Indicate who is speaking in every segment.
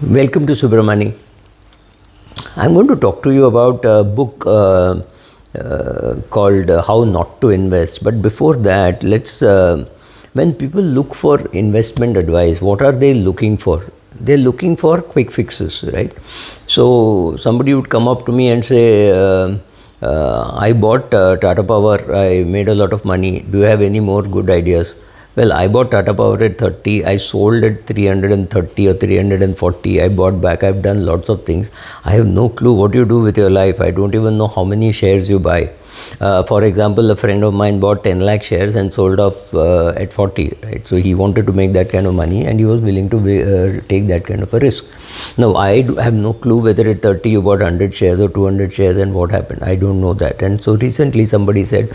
Speaker 1: Welcome to Subramani. I'm going to talk to you about a book called How Not to Invest. But before that, when people look for investment advice, what are they looking for? They're looking for quick fixes, right? So somebody would come up to me and say, I bought Tata Power, I made a lot of money. Do you have any more good ideas? Well, I bought Tata Power at 30, I sold at 330 or 340, I bought back, I've done lots of things. I have no clue what you do with your life. I don't even know how many shares you buy. For example, a friend of mine bought 10 lakh shares and sold off at 40, right? So he wanted to make that kind of money and he was willing to take that kind of a risk. Now, I have no clue whether at 30 you bought 100 shares or 200 shares and what happened. I don't know that. And so recently somebody said,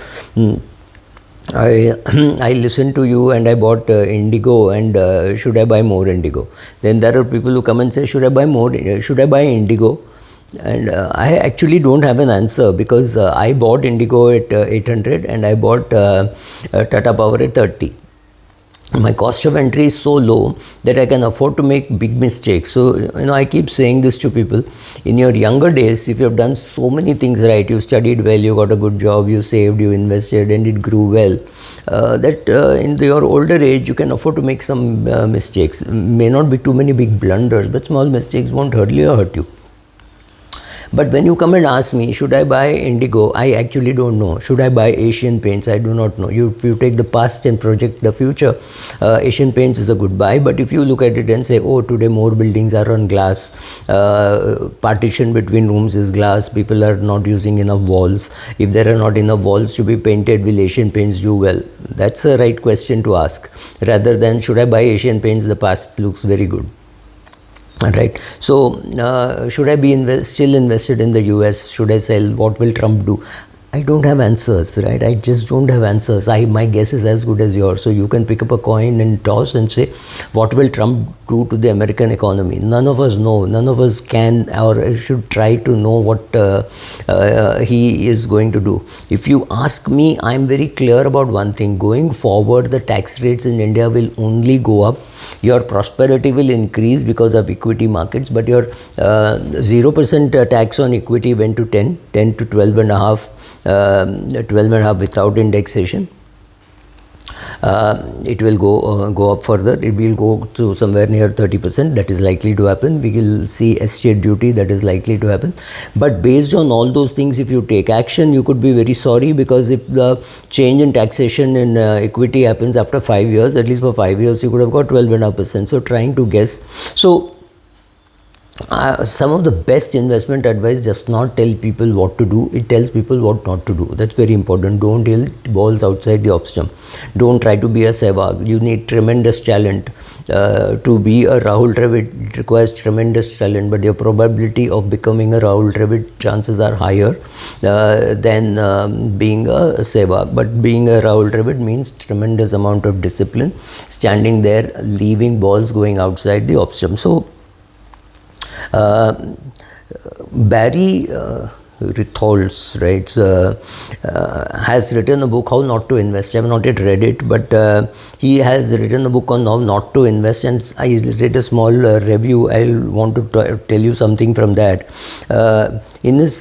Speaker 1: I listened to you and I bought Indigo and should I buy more Indigo? Then there are people who come and say, should I buy Indigo? And I actually don't have an answer because I bought Indigo at 800 and I bought Tata Power at 30. My cost of entry is so low that I can afford to make big mistakes. So, I keep saying this to people. In your younger days, if you have done so many things right, you studied well, you got a good job, you saved, you invested, and it grew well, in your older age, you can afford to make some mistakes. May not be too many big blunders, but small mistakes won't hurt you or hurt you. But when you come and ask me, should I buy Indigo? I actually don't know. Should I buy Asian Paints? I do not know. If you take the past and project the future, Asian Paints is a good buy. But if you look at it and say, oh, today more buildings are on glass, partition between rooms is glass, people are not using enough walls. If there are not enough walls to be painted, will Asian Paints do well? That's the right question to ask. Rather than, should I buy Asian Paints? The past looks very good. Right. So, should I be still invested in the US? Should I sell? What will Trump do? I don't have answers, right? I just don't have answers. My guess is as good as yours. So you can pick up a coin and toss and say, what will Trump do to the American economy? None of us know. None of us can or should try to know what he is going to do. If you ask me, I'm very clear about one thing. Going forward, the tax rates in India will only go up. Your prosperity will increase because of equity markets, but your 0% tax on equity went to 10 to 12.5. 12.5 without indexation. It will go up further. It will go to somewhere near 30%. That is likely to happen. We will see estate duty. That is likely to happen. But based on all those things, if you take action, you could be very sorry, because if the change in taxation in equity happens after 5 years, at least for 5 years, you could have got 12.5%. So trying to guess. So some of the best investment advice does not tell people what to do. It tells people what not to do. That's very important. Don't hit balls outside the off stump. Don't try to be a Sehwag. You need tremendous talent to be a Rahul Dravid. It requires tremendous talent, but your probability of becoming a Rahul Dravid, chances are higher than being a Sehwag. But being a Rahul Dravid means tremendous amount of discipline, standing there, leaving balls going outside the off stump. So Barry Ritholtz, right, has written a book, How Not to Invest. I have not yet read it, but he has written a book on how not to invest, and I read a small review. I want to tell you something from that. In his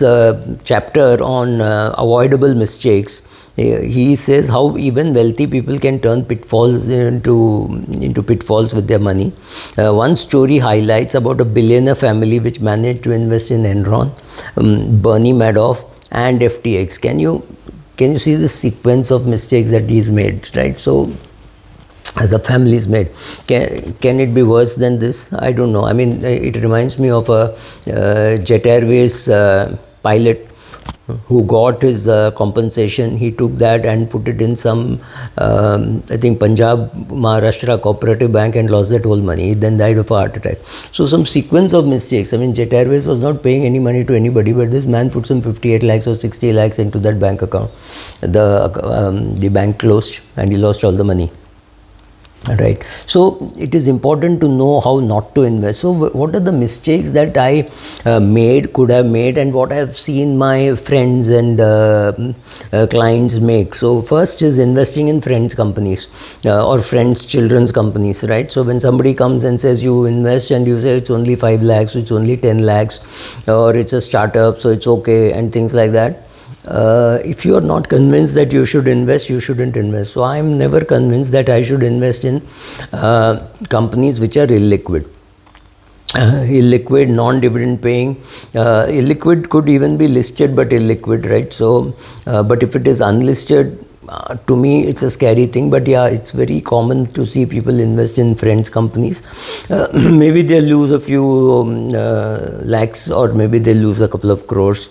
Speaker 1: chapter on avoidable mistakes, he says how even wealthy people can turn pitfalls into pitfalls with their money. One story highlights about a billionaire family which managed to invest in Enron, Bernie Madoff, and FTX. Can you see the sequence of mistakes that he's made, right? So as the family is made, can it be worse than this? I don't know. I mean, it reminds me of a Jet Airways pilot who got his compensation. He took that and put it in some, I think Punjab Maharashtra Cooperative Bank, and lost that whole money. He then died of a heart attack. So some sequence of mistakes. I mean, Jet Airways was not paying any money to anybody, but this man put some 58 lakhs or 60 lakhs into that bank account. The bank closed and he lost all the money. Right. So it is important to know how not to invest. So what are the mistakes that I could have made, and what I have seen my friends and clients make? So first is investing in friends' companies or friends' children's companies, right? So when somebody comes and says you invest, and you say it's only 5 lakhs, it's only 10 lakhs, or it's a startup, so it's okay, and things like that. If you are not convinced that you should invest, you shouldn't invest. So I am never convinced that I should invest in companies which are illiquid. Illiquid, non-dividend paying. Illiquid could even be listed but illiquid, right? So but if it is unlisted, to me it's a scary thing. But yeah, it's very common to see people invest in friends companies. Maybe they'll lose a few lakhs, or maybe they'll lose a couple of crores.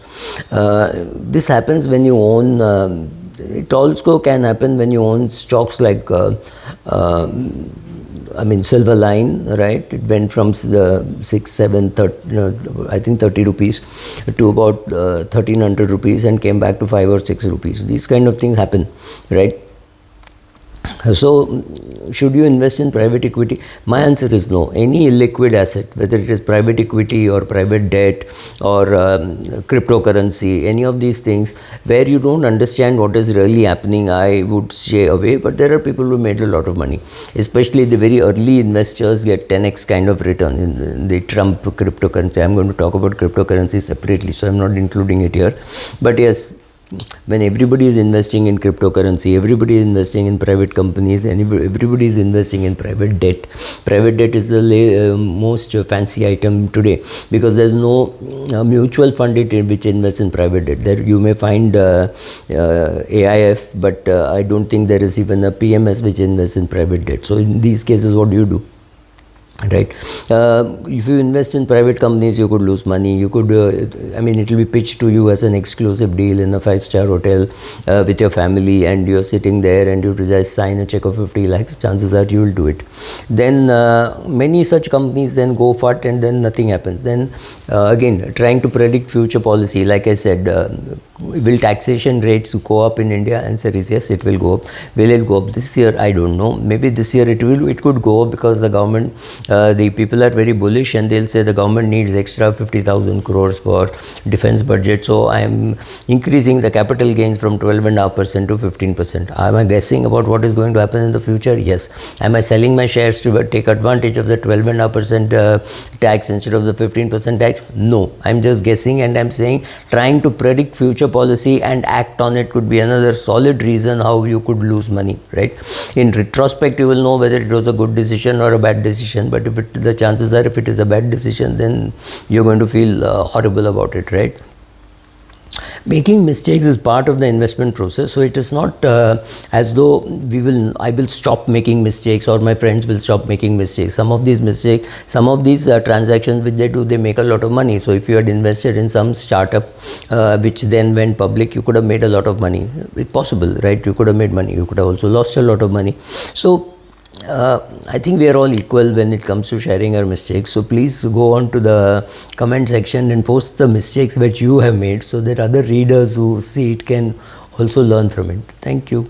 Speaker 1: This happens when you own it also can happen when you own stocks like Silver Line, right? It went from the 6, 7, 30, I think 30 rupees to about 1300 rupees, and came back to 5 or 6 rupees. These kind of things happen, right? So, should you invest in private equity? My answer is no. Any illiquid asset, whether it is private equity or private debt or cryptocurrency, any of these things where you don't understand what is really happening, I would stay away. But there are people who made a lot of money, especially the very early investors get 10x kind of return in the Trump cryptocurrency. I'm going to talk about cryptocurrency separately, so I'm not including it here. But yes, when everybody is investing in cryptocurrency, everybody is investing in private companies, and everybody is investing in private debt. Private debt is the most fancy item today, because there's no mutual fund which invests in private debt. There you may find AIF, but I don't think there is even a PMS which invests in private debt. So in these cases, what do? Right? If you invest in private companies, you could lose money. You could, it will be pitched to you as an exclusive deal in a 5-star hotel with your family, and you're sitting there and you just sign a check of 50 lakhs. Chances are you will do it. Then many such companies then go fat, and then nothing happens. Then again, trying to predict future policy, like I said, will taxation rates go up in India? Answer is yes, it will go up. Will it go up this year? I don't know. Maybe this year it could go up, because the government, the people are very bullish, and they'll say the government needs extra 50,000 crores for defense budget. So I am increasing the capital gains from 12.5% to 15%. Am I guessing about what is going to happen in the future? Yes. Am I selling my shares to take advantage of the 12.5% tax instead of the 15% tax? No. I'm just guessing, and I'm saying trying to predict future policy and act on it could be another solid reason how you could lose money, right? In retrospect, you will know whether it was a good decision or a bad decision. But the chances are, if it is a bad decision, then you're going to feel horrible about it, right? Making mistakes is part of the investment process. So it is not as though I will stop making mistakes, or my friends will stop making mistakes. Some of these transactions which they do, they make a lot of money. So if you had invested in some startup which then went public, you could have made a lot of money. It's possible, right? You could have made money. You could have also lost a lot of money. So I think we are all equal when it comes to sharing our mistakes. So please go on to the comment section and post the mistakes that you have made, so that other readers who see it can also learn from it. Thank you.